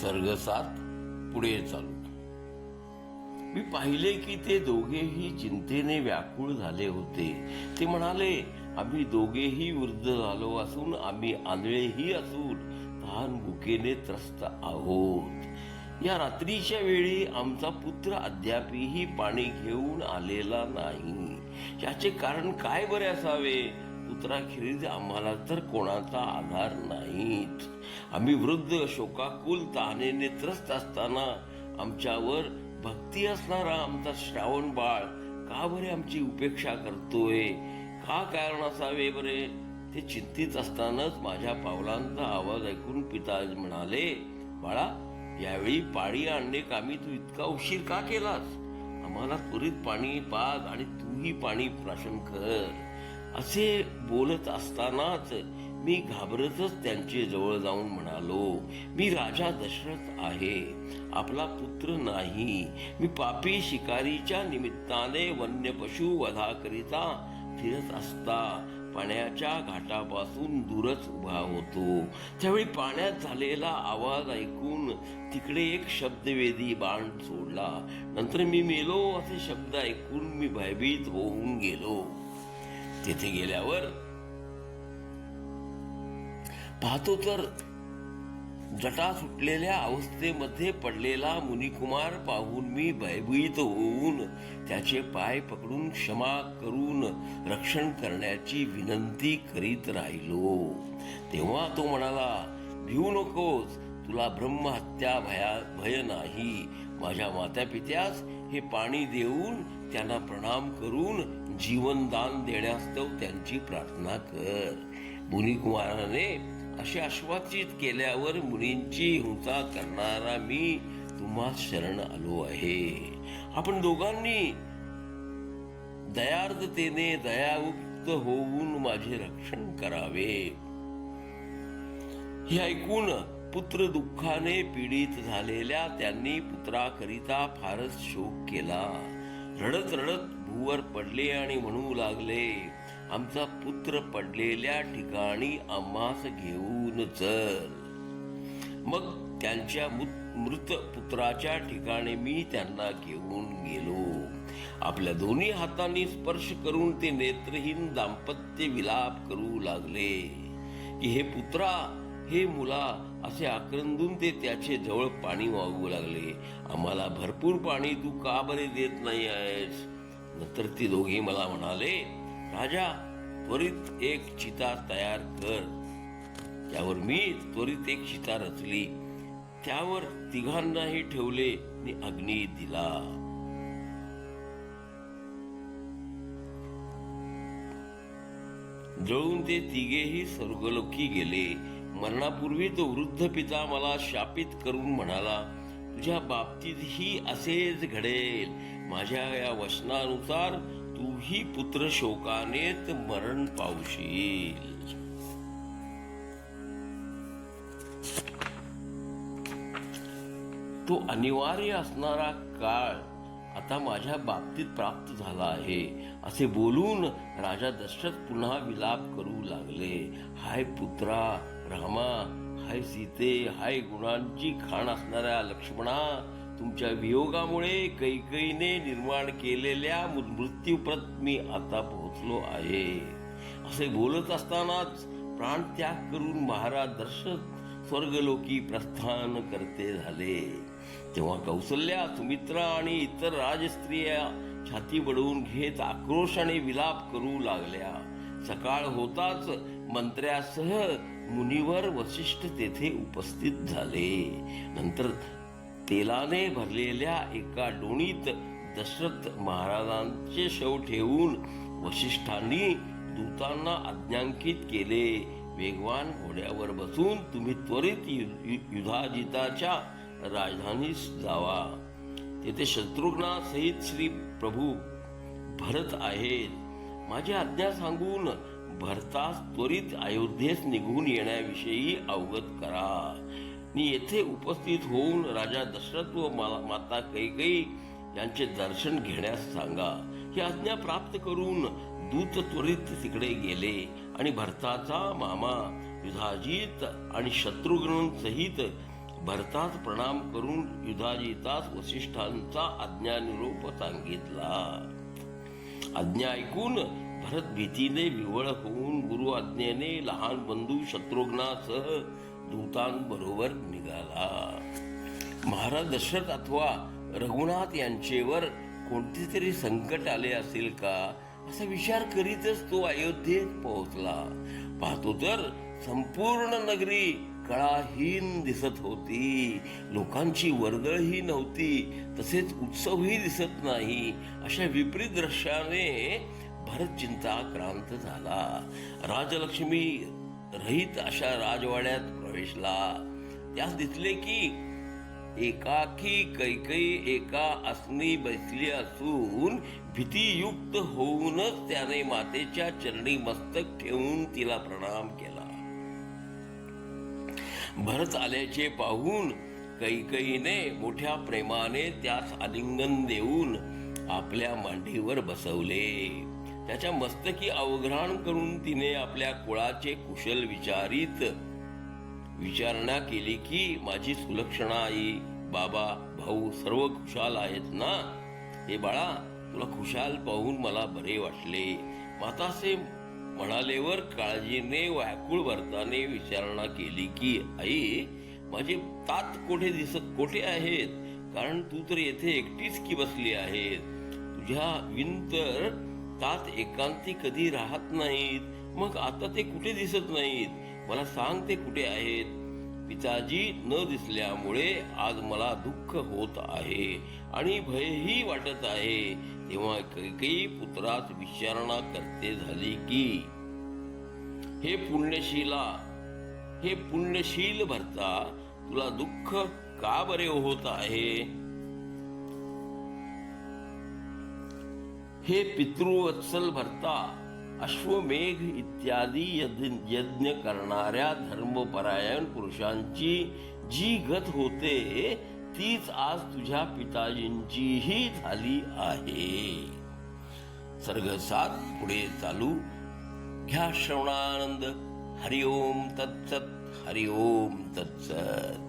सर्ग 7 पुढे चालू. मी पाहिले की ते दोघेही चिंतेने व्याकुळ झाले होते. ते म्हणाले, आम्ही दोघेही वृद्ध झालो असून, आम्ही आंधळेही असून तहान भुकेने त्रस्त आहोत. या रात्रीच्या वेळी आमचा पुत्र अद्यापही पाणी घेऊन आलेला नाही. याचे कारण काय बरे असावे? पुत्राखेरीज आम्हाला तर कोणाचा आधार नाहीच. आम्ही वृद्ध शोकाकुल तहानेने त्रस्त असताना आमच्यावर भक्ती असणारा आमचा श्रावण बाळ का बरे आमची उपेक्षा करतोय? का कारण असावे बरे? ते चिंतित असतानाच माझ्या पावलांचा आवाज ऐकून पिता म्हणाले, बाळा, यावेळी पाणी आणणे कामी तू इतका उशीर का केलास? आम्हाला त्वरित पाणी पाज आणि तूही पाणी प्राशन कर. असे बोलत असतानाच मी घाबरतच त्यांचे जवळ जाऊन म्हणालो, मी राजा दशरथ आहे, आपला पुत्र नाही. मी पापी शिकारीच्या निमित्ताने वन्य पशु वधाकरिता फिरत असता पाण्याच्या घाटापासून दूरच उभा होतो. त्यावेळी पाण्यात झालेला आवाज ऐकून तिकडे एक शब्दवेदी बाण सोडला. नंतर मी मेलो असे शब्द ऐकून मी भयभीत होऊन गेलो. तेथे गेल्यावर पाहतो तर जटा सुटलेल्या अवस्थेमध्ये पडलेला मुनिकुमार पाहून मी भयभीत होऊन त्याचे पाय पकडून क्षमा करून रक्षण करण्याची विनंती करीत राहिलो. तेव्हा तो म्हणाला, भिवू नकोस, तुला ब्रह्महत्या भय नाही. माझ्या मातापित्यास हे पाणी देऊन त्यांना प्रणाम करून जीवनदान देण्यास्तव त्यांची प्रार्थना कर. मुनिकुमाराने असे आश्वासित केल्यावर मुनींची हिंसा करणारा मी तुम्हा शरण आलो आहे. आपण दोघांनी दयार्द्रतेने दयायुक्त होऊन माझे रक्षण करावे. हे ऐकून पुत्र दुःखाने पीडित झालेल्या त्यांनी पुत्राकरिता फारच शोक केला. रडत रडत भूवर पडले आणि म्हणू लागले, आमचा पुत्र पडलेल्या ठिकाणी आम्हास घेऊन चल. मग त्यांच्या मृत पुत्राच्या ठिकाणी मी त्यांना घेऊन गेलो. आपल्या दोन्ही हातांनी स्पर्श करून ते नेत्रहीन दाम्पत्य विलाप करू लागले की, हे पुत्रा, हे मुला, असे आक्रंदून ते त्याचे जवळ पाणी मागू लागले. आम्हाला भरपूर पाणी तू का बरे देत नाही आहेस? नंतर ती दोघे मला म्हणाले, राजा, त्वरित एक चिता तयार कर. त्यावर मी त्वरित एक चिता रचली. त्यावर तिघांनाही ठेवले आणि अग्नी दिला. जळून ते तिघेही स्वर्गलोकी गेले. मरणापूर्वी तो वृद्ध पिता मला शापित करून म्हणाला, तुझ्या बाबतीतही असेच घडेल. माझ्या या वचनानुसार तूही पुत्र शोकानेच मरण पावशील. तो अनिवार्य असणारा काळ आता माझ्या बाबतीत प्राप्त झाला आहे, असे बोलून राजा दशरथ पुन्हा विलाप करू लागले. हाय पुत्रा रामा, हाय सीते, हाय गुणांची खाण असणाऱ्या लक्ष्मणा, तुमच्या वियोगामुळे कैकेयीने निर्माण केलेल्या मृत्यूप्रत मी आता पोहोचलो आहे. असे बोलत असतानाच प्राणत्याग करून महाराज दशरथ स्वर्गलोकी प्रस्थान करते झाले. तेव्हा कौसल्या, सुमित्रा आणि इतर राजस्त्रिया छाती बडवून घेत आक्रोशाने विलाप करू लागल्या. सकाळ होताच मंत्र्यासह मुनिवर वसिष्ठ तेथे उपस्थित झाले. नंतर तेलाने भरलेल्या एका डोणीत दशरथ महाराजांचे शव ठेवून वसिष्ठांनी दूतांना आज्ञांकित केले, वेगवान घोड्यावर बसून तुम्ही त्वरित युधाजिताच्या राजधानीस जावा. तेथे शत्रुघ्नासहित श्री प्रभू भरत आहेत. माझी आज्ञा सांगून भरतास त्वरित अयोध्येस निघून येण्याविषयी अवगत करा. मी येथे उपस्थित होऊन राजा दशरथ व माता कैकेयी यांचे दर्शन घेण्यास सांगा. ही आज्ञा प्राप्त करून दूत त्वरित तिकडे गेले आणि भरताचा मामा युधाजित आणि शत्रुघ्न सहित भरताच प्रणाम करून युधाजितास वसिष्ठांचा आज्ञानिरोप सांगितला. आज्ञा ऐकून भरत भीतीने विवळ होऊन गुरु आज्ञेने लहान बंधू शत्रुघ्नासह दूतांबरोबर निघाला. महाराज दशरथ अथवा रघुनाथ यांचेवर कोणते तरी संकट आले असेल का असा विचार करीतच तो अयोध्येत पोहोचला. पाहतो तर संपूर्ण नगरी कळाहीन दिसत होती. लोकांची वर्दळही नव्हती, तसेच उत्सवही दिसत नाही. अशा विपरीत दृश्याने भरत चिंताक्रांत झाला. राजलक्ष्मी रहित अशा राजवाड्यात प्रवेशला. त्यास दिसले की एकाकी कैकेयी एका आसनी बसली असून भीतीयुक्त होऊनच त्याने मातेच्या चरणी मस्तक ठेवून तिला प्रणाम केला. भरत आल्याचे पाहून कैकेयीने मोठ्या प्रेमाने त्यास आलिंगन देऊन आपल्या मांडीवर बसवले. त्याच्या मस्तकी अवघ्राण करून तिने आपल्या कुळाचे कुशल विचारणा केली की माझी सुलक्षणा आई, बाबा, भाऊ सर्व खुशाल आहेत ना? हे बाळा, तुला खुशाल पाहून मला बरे वाटले. मातासे म्हणालेवर काळजीने व्याकुळ भरताने विचारणा केली की आई, माझे तात कोठे आहेत? कारण तू तर येथे एकटीच की बसली आहेस. तुझ्या विंतर तात एकांती कधी राहत नाहीत. मग आता ते कुठे दिसत नाहीत? मला सांग, ते कुठे आहेत? पिताजी न दिसल्यामुळे आज मला दुःख होत आहे आणि भयही वाटत आहे. तेव्हा कैकेयी पुत्रास विचारणा करते झाली की हे पुण्यशील भरता, तुला दुःख का बरे होत आहे? हे पितृवत्सल भरता, अश्वमेघ इत्यादी यज्ञ करणाऱ्या धर्मपरायण पुरुषांची जी गत होते तीच आज तुझ्या पिताजींचीही झाली आहे. सर्ग 7 पुढे चालू. घ्या श्रवणानंद. हरिओम तत्सत. हरिओम तत्सत.